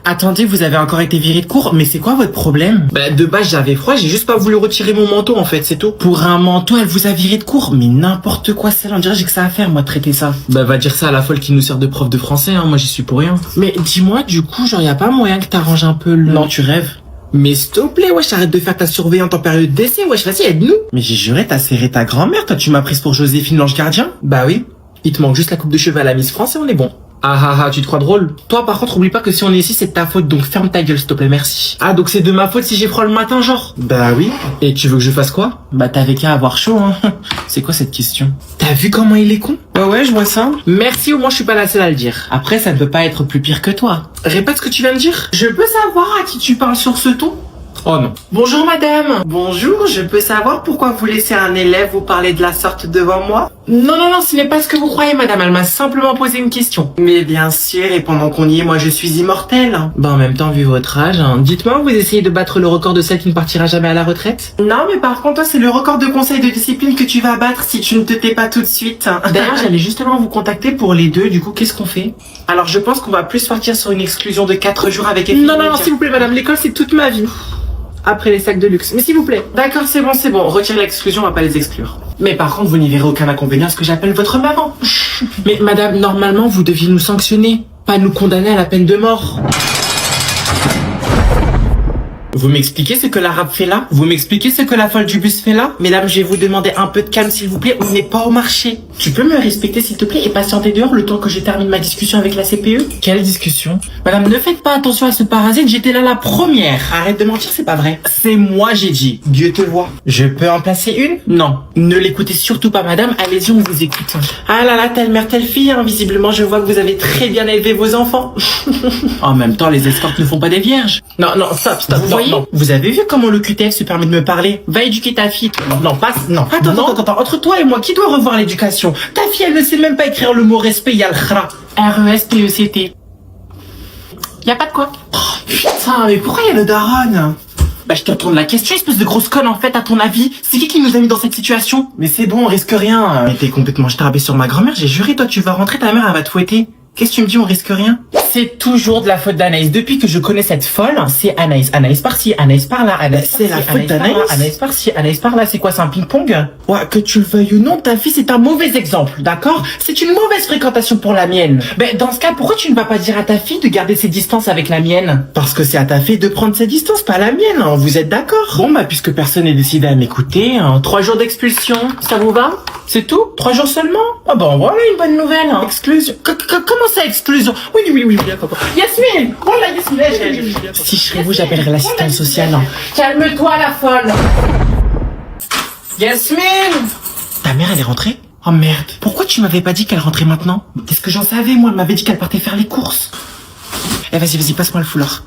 Attendez, vous avez encore été viré de cours, mais c'est quoi votre problème? Bah, de base, j'avais froid, j'ai juste pas voulu retirer mon manteau, en fait, c'est tout. Pour un manteau, elle vous a viré de cours? Mais n'importe quoi, celle-là, on dirait que j'ai que ça à faire, moi, de traiter ça. Bah, va dire ça à la folle qui nous sert de prof de français, hein, moi, j'y suis pour rien. Mais dis-moi, du coup, genre, y a pas moyen que t'arranges un peu le... Non, tu rêves. Mais s'il te plaît, wesh, arrête de faire ta surveillante en période d'essai, wesh, vas-y, aide-nous. Mais j'ai juré, t'as serré ta grand-mère, toi, tu m'as prise pour Joséphine l'ange gardien? Bah oui. Il te manque juste la coupe de cheveux à la Miss France et on est bon. Ah ah ah, tu te crois drôle? Toi, par contre, oublie pas que si on est ici, c'est de ta faute, donc ferme ta gueule, s'il te plaît, merci. Ah, donc c'est de ma faute si j'ai froid le matin, genre? Bah oui. Et tu veux que je fasse quoi? Bah t'avais qu'à avoir chaud, hein. C'est quoi cette question? T'as vu comment il est con? Ouais, je vois ça. Merci, au moins je suis pas la seule à le dire. Après, ça ne peut pas être plus pire que toi. Répète ce que tu viens de dire. Je peux savoir à qui tu parles sur ce ton? Oh non. Bonjour madame. Bonjour, je peux savoir pourquoi vous laissez un élève vous parler de la sorte devant moi? Non, ce n'est pas ce que vous croyez madame, elle m'a simplement posé une question. Mais bien sûr, et pendant qu'on y est, moi je suis immortel. Bah en même temps, vu votre âge, dites-moi, vous essayez de battre le record de celle qui ne partira jamais à la retraite? Non, mais par contre, toi c'est le record de conseil de discipline que tu vas battre si tu ne te tais pas tout de suite. D'ailleurs, j'allais justement vous contacter pour les deux, du coup, qu'est-ce qu'on fait? Alors je pense qu'on va plus partir sur une exclusion de 4 jours avec effet immédiat. Non, s'il vous plaît madame, l'école c'est toute ma vie. Après les sacs de luxe. Mais s'il vous plaît. D'accord, c'est bon. Retirez l'exclusion, on va pas les exclure. Mais par contre, vous n'y verrez aucun inconvénient à ce que j'appelle votre maman. Mais madame, normalement, vous deviez nous sanctionner, pas nous condamner à la peine de mort. Vous m'expliquez ce que l'arabe fait là? Vous m'expliquez ce que la folle du bus fait là? Mesdames, je vais vous demander un peu de calme s'il vous plaît, on n'est pas au marché. Tu peux me respecter s'il te plaît et patienter dehors le temps que je termine ma discussion avec la CPE? Quelle discussion? Madame, ne faites pas attention à ce parasite, j'étais là la première. Arrête de mentir, c'est pas vrai. C'est moi j'ai dit, Dieu te voit. Je peux en placer une? Non. Ne l'écoutez surtout pas madame, allez-y on vous écoute. Ah là là, telle mère, telle fille, visiblement je vois que vous avez très bien élevé vos enfants. En même temps, les escortes ne font pas des vierges. Non, stop. Non. Vous avez vu comment le QTF se permet de me parler? Va éduquer ta fille. Non. Attends. Entre toi et moi, qui doit revoir l'éducation? Ta fille, elle ne sait même pas écrire le mot respect, il y a le khra. R-E-S-P-E-C-T. Y a pas de quoi. Oh, putain, mais pourquoi il y a le daron? Bah, je te retourne la question, espèce de grosse conne, en fait, à ton avis. C'est qui nous a mis dans cette situation? Mais c'est bon, on risque rien. Mais t'es complètement starbé sur ma grand-mère, j'ai juré, toi, tu vas rentrer, ta mère, elle va te fouetter. Qu'est-ce que tu me dis, on risque rien? C'est toujours de la faute d'Anaïs. Depuis que je connais cette folle, c'est Anaïs. Anaïs par-ci, Anaïs par-là, c'est la faute d'Anaïs. Anaïs par-ci, Anaïs par-là. C'est quoi, c'est un ping-pong? Ouais, que tu le veuilles ou non, ta fille, c'est un mauvais exemple, d'accord? C'est une mauvaise fréquentation pour la mienne. Ben, dans ce cas, pourquoi tu ne vas pas dire à ta fille de garder ses distances avec la mienne? Parce que c'est à ta fille de prendre ses distances, pas la mienne, hein. Vous êtes d'accord? Bon, bah, puisque personne n'est décidé à m'écouter, 3 jours d'expulsion, ça vous va? C'est tout? 3 jours seulement? Ah bon, voilà une bonne nouvelle, hein. Exclusion. Comment ça, exclusion? Oui, d'accord. Yasmine! Voilà, Yasmine! Si je serais vous, j'appellerais l'assistante sociale. Calme-toi, la folle! Yasmine! Ta mère, elle est rentrée? Oh merde. Pourquoi tu m'avais pas dit qu'elle rentrait maintenant? Qu'est-ce que j'en savais, moi? Elle m'avait dit qu'elle partait faire les courses. Eh, vas-y, passe-moi le foulard.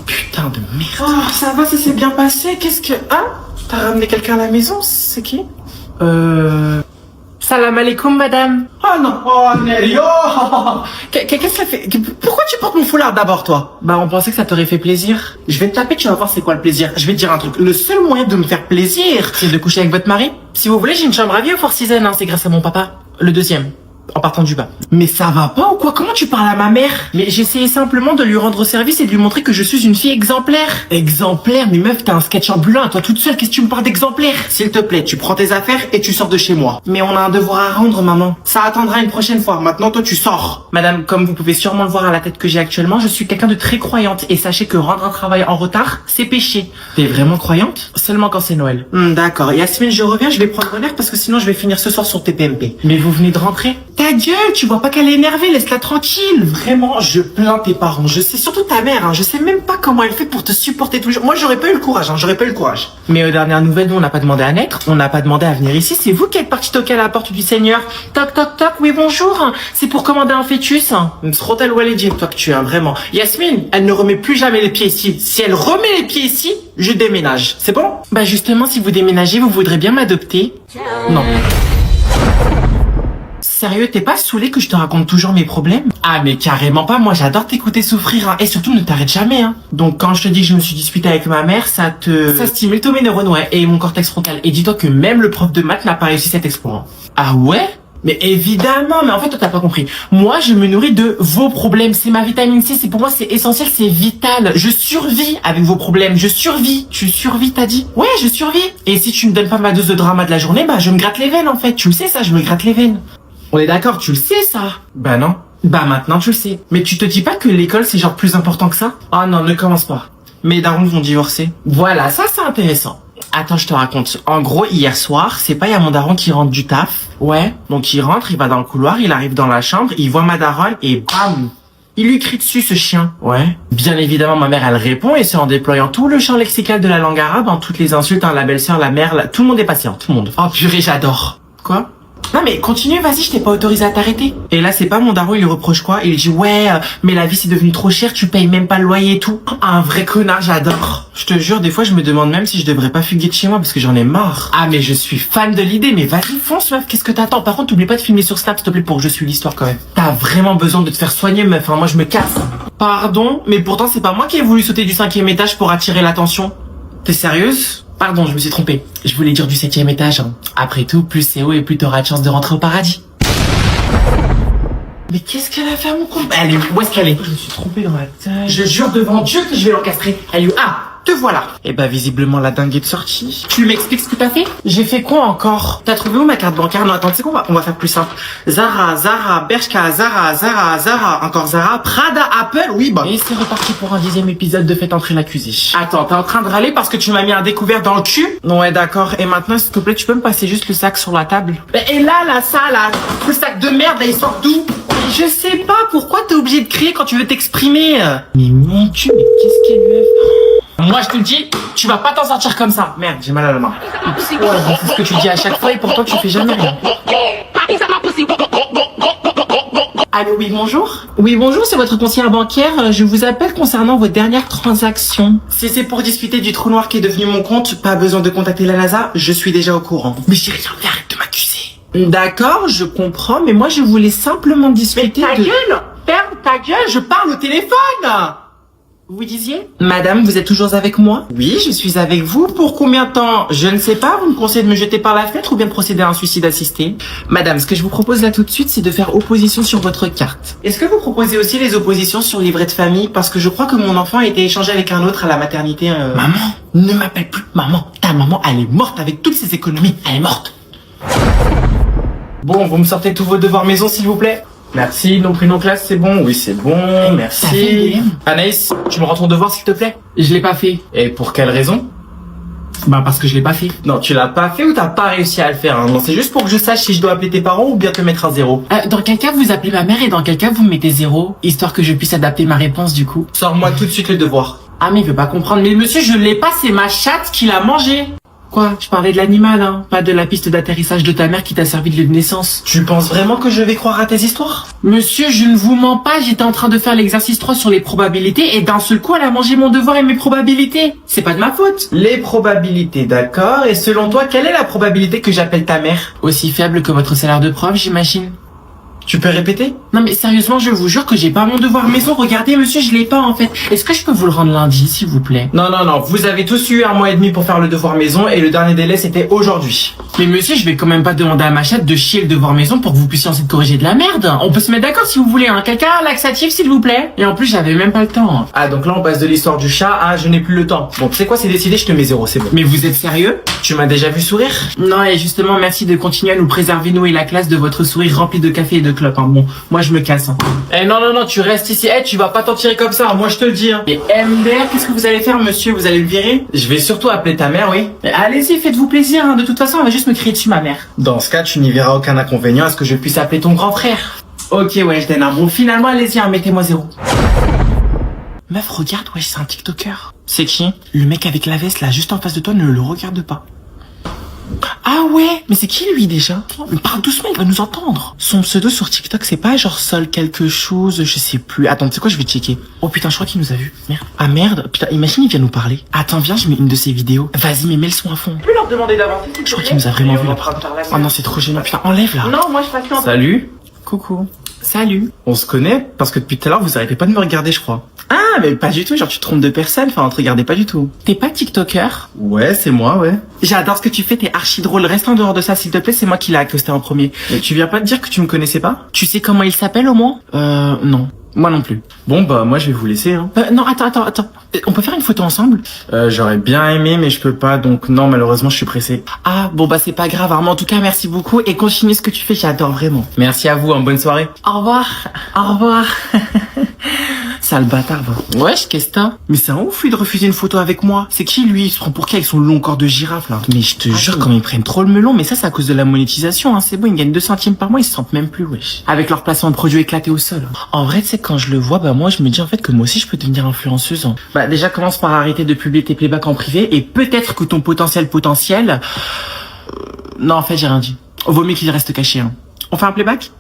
Putain de merde. Oh, ça va, ça s'est bien passé. Qu'est-ce que... Hein? T'as ramené quelqu'un à la maison? C'est qui? Salam alaikum, madame. Oh non, oh Nelly, oh. Qu'est-ce que ça fait? Pourquoi tu portes mon foulard d'abord, toi? Bah, on pensait que ça t'aurait fait plaisir. Je vais te taper, tu vas voir c'est quoi le plaisir. Je vais te dire un truc. Le seul moyen de me faire plaisir, c'est de coucher avec votre mari. Si vous voulez, j'ai une chambre à vie au Four Seasons, c'est grâce à mon papa. Le deuxième. En partant du bas. Mais ça va pas ou quoi? Comment tu parles à ma mère? Mais j'essayais simplement de lui rendre service et de lui montrer que je suis une fille exemplaire. Exemplaire? Mais meuf, t'as un sketch ambulant, toi toute seule, qu'est-ce que tu me parles d'exemplaire? S'il te plaît, tu prends tes affaires et tu sors de chez moi. Mais on a un devoir à rendre, maman. Ça attendra une prochaine fois. Maintenant, toi, tu sors. Madame, comme vous pouvez sûrement le voir à la tête que j'ai actuellement, je suis quelqu'un de très croyante. Et sachez que rendre un travail en retard, c'est péché. T'es vraiment croyante? Seulement quand c'est Noël. D'accord. Yasmine, je reviens, je vais prendre l'air parce que sinon je vais finir ce soir sur TPMP. Mais vous venez de rentrer? Ta gueule, tu vois pas qu'elle est énervée, laisse-la tranquille. Vraiment, je plains tes parents. Je sais surtout ta mère, je sais même pas comment elle fait pour te supporter tous les jours. Moi, j'aurais pas eu le courage, j'aurais pas eu le courage. Mais aux dernières nouvelles, nous, on n'a pas demandé à naître, on n'a pas demandé à venir ici, c'est vous qui êtes parti toquer à la porte du Seigneur. Toc, toc, toc, oui, bonjour. C'est pour commander un fœtus. Srotel Walidine, toi que tu es, vraiment. Yasmine, elle ne remet plus jamais les pieds ici. Si elle remet les pieds ici, je déménage. C'est bon? Bah justement, si vous déménagez, vous voudrez bien m'adopter? Non. Sérieux, t'es pas saoulé que je te raconte toujours mes problèmes? Ah mais carrément pas, moi j'adore t'écouter souffrir, et surtout ne t'arrête jamais, Donc quand je te dis que je me suis disputé avec ma mère, ça stimule tous mes neurones, et mon cortex frontal. Et dis-toi que même le prof de maths n'a pas réussi cet exploit. Ah ouais? Mais évidemment, mais en fait, toi, t'as pas compris. Moi, je me nourris de vos problèmes. C'est ma vitamine C, pour moi, c'est essentiel, c'est vital. Je survis avec vos problèmes. Je survis. Tu survis, t'as dit? Ouais, je survis. Et si tu me donnes pas ma dose de drama de la journée, bah, je me gratte les veines, en fait. Tu le sais, ça, je me gratte les veines. On est d'accord, tu le sais, ça? Bah non. Bah maintenant, tu le sais. Mais tu te dis pas que l'école, c'est genre plus important que ça? Ah non, ne commence pas. Mes darons vont divorcer. Voilà, ça, c'est intéressant. Attends, je te raconte. En gros, hier soir, c'est pas, il y a mon daron qui rentre du taf. Ouais. Donc, il rentre, il va dans le couloir, il arrive dans la chambre, il voit ma daronne et bam! Il lui crie dessus, ce chien. Ouais. Bien évidemment, ma mère, elle répond et c'est en déployant tout le champ lexical de la langue arabe, en toutes les insultes, la belle-sœur, la mère, tout le monde est patient, tout le monde. Oh purée, j'adore. Quoi? Non mais continue, vas-y, je t'ai pas autorisé à t'arrêter. Et là, c'est pas mon daron, il lui reproche quoi? Il lui dit ouais, mais la vie c'est devenu trop cher, tu payes même pas le loyer et tout. Un vrai connard, j'adore. Je te jure, des fois je me demande même si je devrais pas fuguer de chez moi parce que j'en ai marre. Ah mais je suis fan de l'idée, mais vas-y fonce meuf, qu'est-ce que t'attends? Par contre, t'oublies pas de filmer sur Snap s'il te plaît pour que je suive l'histoire quand même. T'as vraiment besoin de te faire soigner meuf, hein, moi je me casse. Pardon, mais pourtant c'est pas moi qui ai voulu sauter du 5e étage pour attirer l'attention. T'es sérieuse? Pardon, je me suis trompé. Je voulais dire du 7e étage. Hein. Après tout, plus c'est haut et plus t'auras de chance de rentrer au paradis. Mais qu'est-ce qu'elle a fait à mon compte? Elle est où? Où est-ce qu'elle est? Je me suis trompé dans la taille. Je jure devant Dieu que je vais l'encastrer. Elle est où? Ah, te voilà. Eh bah visiblement la dingue est de sortie. Tu m'expliques ce que t'as fait? J'ai fait quoi encore? T'as trouvé où ma carte bancaire? Non attends, tu sais quoi, on va faire plus simple. Zara, Bershka, Zara, encore Zara, Prada, Apple, oui bah. Et c'est reparti pour un 10e épisode de Faites entrer l'accusé. Attends, t'es en train de râler parce que tu m'as mis un découvert dans le cul? Ouais d'accord, et maintenant s'il te plaît tu peux me passer juste le sac sur la table? Et là, ça, le sac de merde là il sort d'où? Je sais pas, pourquoi t'es obligé de crier quand tu veux t'exprimer? Mais mon Dieu, mais qu'est-ce qu'elle lui a fait? Moi je te le dis, tu vas pas t'en sortir comme ça. Merde, j'ai mal à la main. Ouais, c'est ce que tu dis à chaque fois et pourtant tu fais jamais rien. Allô, oui, bonjour. Oui, bonjour, c'est votre conseillère bancaire. Je vous appelle concernant vos dernières transactions. Si c'est pour discuter du trou noir qui est devenu mon compte, pas besoin de contacter la NASA, je suis déjà au courant. Mais j'ai rien fait, arrête de m'accuser. D'accord, je comprends, mais moi je voulais simplement discuter Mais ta gueule! Ferme ta gueule, je parle au téléphone! Vous disiez? Madame, vous êtes toujours avec moi? Oui, je suis avec vous. Pour combien de temps? Je ne sais pas. Vous me conseillez de me jeter par la fenêtre ou bien de procéder à un suicide assisté? Madame, ce que je vous propose là tout de suite, c'est de faire opposition sur votre carte. Est-ce que vous proposez aussi les oppositions sur livret de famille? Parce que je crois que mon enfant a été échangé avec un autre à la maternité. Maman, ne m'appelle plus maman. Ta maman, elle est morte avec toutes ses économies. Elle est morte. Bon, vous me sortez tous vos devoirs maison, s'il vous plaît. Merci, nom, prénom, classe, c'est bon? Oui, c'est bon, merci. Anaïs, tu me rends ton devoir, s'il te plaît? Je l'ai pas fait. Et pour quelle raison? Bah, parce que je l'ai pas fait. Non, tu l'as pas fait ou t'as pas réussi à le faire, hein? Non, c'est juste pour que je sache si je dois appeler tes parents ou bien te mettre un 0. Dans quel cas vous appelez ma mère et dans quel cas vous me mettez 0, histoire que je puisse adapter ma réponse, du coup. Sors-moi tout de suite le devoir. Ah, mais il veut pas comprendre. Mais monsieur, je l'ai pas, c'est ma chatte qui l'a mangé. Quoi? Je parlais de l'animal, hein, pas de la piste d'atterrissage de ta mère qui t'a servi de lieu de naissance. Tu penses vraiment que je vais croire à tes histoires? Monsieur, je ne vous mens pas, j'étais en train de faire l'exercice 3 sur les probabilités et d'un seul coup elle a mangé mon devoir et mes probabilités. C'est pas de ma faute. Les probabilités, d'accord. Et selon toi, quelle est la probabilité que j'appelle ta mère? Aussi faible que votre salaire de prof, j'imagine. Tu peux répéter? Non mais sérieusement, je vous jure que j'ai pas mon devoir maison. Regardez monsieur, je l'ai pas en fait. Est-ce que je peux vous le rendre lundi s'il vous plaît? Non, vous avez tous eu 1 mois et demi pour faire le devoir maison et le dernier délai c'était aujourd'hui. Mais monsieur, je vais quand même pas demander à ma chatte de chier le devoir maison pour que vous puissiez ensuite corriger de la merde. On peut se mettre d'accord si vous voulez, hein. Quelqu'un un laxatif s'il vous plaît? Et en plus j'avais même pas le temps. Ah donc là on passe de l'histoire du chat à je n'ai plus le temps. Bon tu sais quoi, c'est décidé, je te mets 0, c'est bon. Mais vous êtes sérieux? Tu m'as déjà vu sourire? Non et justement merci de continuer à nous préserver nous et la classe de votre sourire rempli de café et de clopes, hein. Bon, moi je me casse. Hein. Eh non, tu restes ici. Eh, tu vas pas t'en tirer comme ça, moi je te le dis. Hein. Et MDR, qu'est-ce que vous allez faire, monsieur? Vous allez le virer? Je vais surtout appeler ta mère, oui. Allez-y, faites-vous plaisir. Hein. De toute façon, elle va juste me crier dessus, ma mère. Dans ce cas, tu n'y verras aucun inconvénient à ce que je puisse appeler ton grand frère. Ok, ouais, je donne un bon. Finalement, allez-y, hein, mettez-moi 0. Meuf, regarde, ouais, c'est un TikToker. C'est qui? Le mec avec la veste, là, juste en face de toi, ne le regarde pas. Ah ouais, mais c'est qui lui déjà? Parle doucement, il va nous entendre. Son pseudo sur TikTok, c'est pas genre Sol quelque chose, je sais plus. Attends, tu sais quoi, je vais checker. Oh putain, je crois qu'il nous a vu. Merde. Ah merde, putain, imagine, il vient nous parler. Attends, viens, je mets une de ses vidéos. Vas-y, mais mets le son à fond. Tu peux leur demander d'avancer. Je crois qu'il nous a vraiment vu là. Oh non, c'est trop gênant, putain, enlève là. Non, moi je patiente. Salut. Coucou. Salut. On se connaît parce que depuis tout à l'heure, vous arrêtez pas de me regarder, je crois. Ah, mais pas du tout, genre tu te trompes de personne, enfin on te regardait pas du tout. T'es pas TikToker? Ouais, c'est moi, ouais. J'adore ce que tu fais, t'es archi drôle. Reste en dehors de ça, s'il te plaît, c'est moi qui l'ai accosté en premier. Mais tu viens pas de dire que tu me connaissais pas? Tu sais comment il s'appelle au moins? Non. Moi non plus. Bon, bah, moi, je vais vous laisser, hein. Non, attends. On peut faire une photo ensemble? J'aurais bien aimé, mais je peux pas, donc non, malheureusement, je suis pressé. Ah, bon bah c'est pas grave, Armand. En tout cas, merci beaucoup et continue ce que tu fais, j'adore vraiment. Merci à vous, hein, bonne soirée. Au revoir. Au revoir. Sale bâtard, va. Wesh, qu'est-ce que t'as? Mais c'est un ouf, lui, de refuser une photo avec moi. C'est qui, lui? Il se prend pour qui avec son long corps de girafe, là? Mais je te jure, quand ils prennent trop le melon, mais ça, c'est à cause de la monétisation, hein. C'est bon, ils gagnent 2 centimes par mois, ils se sentent même plus, wesh. Avec leur placement de produits éclatés au sol. En vrai, tu sais, quand je le vois, bah, moi, je me dis, en fait, que moi aussi, je peux devenir influenceuse, hein. Bah, déjà, commence par arrêter de publier tes playbacks en privé et peut-être que ton potentiel, non, en fait, j'ai rien dit. Vaut mieux qu'il reste caché, hein. On fait un playback?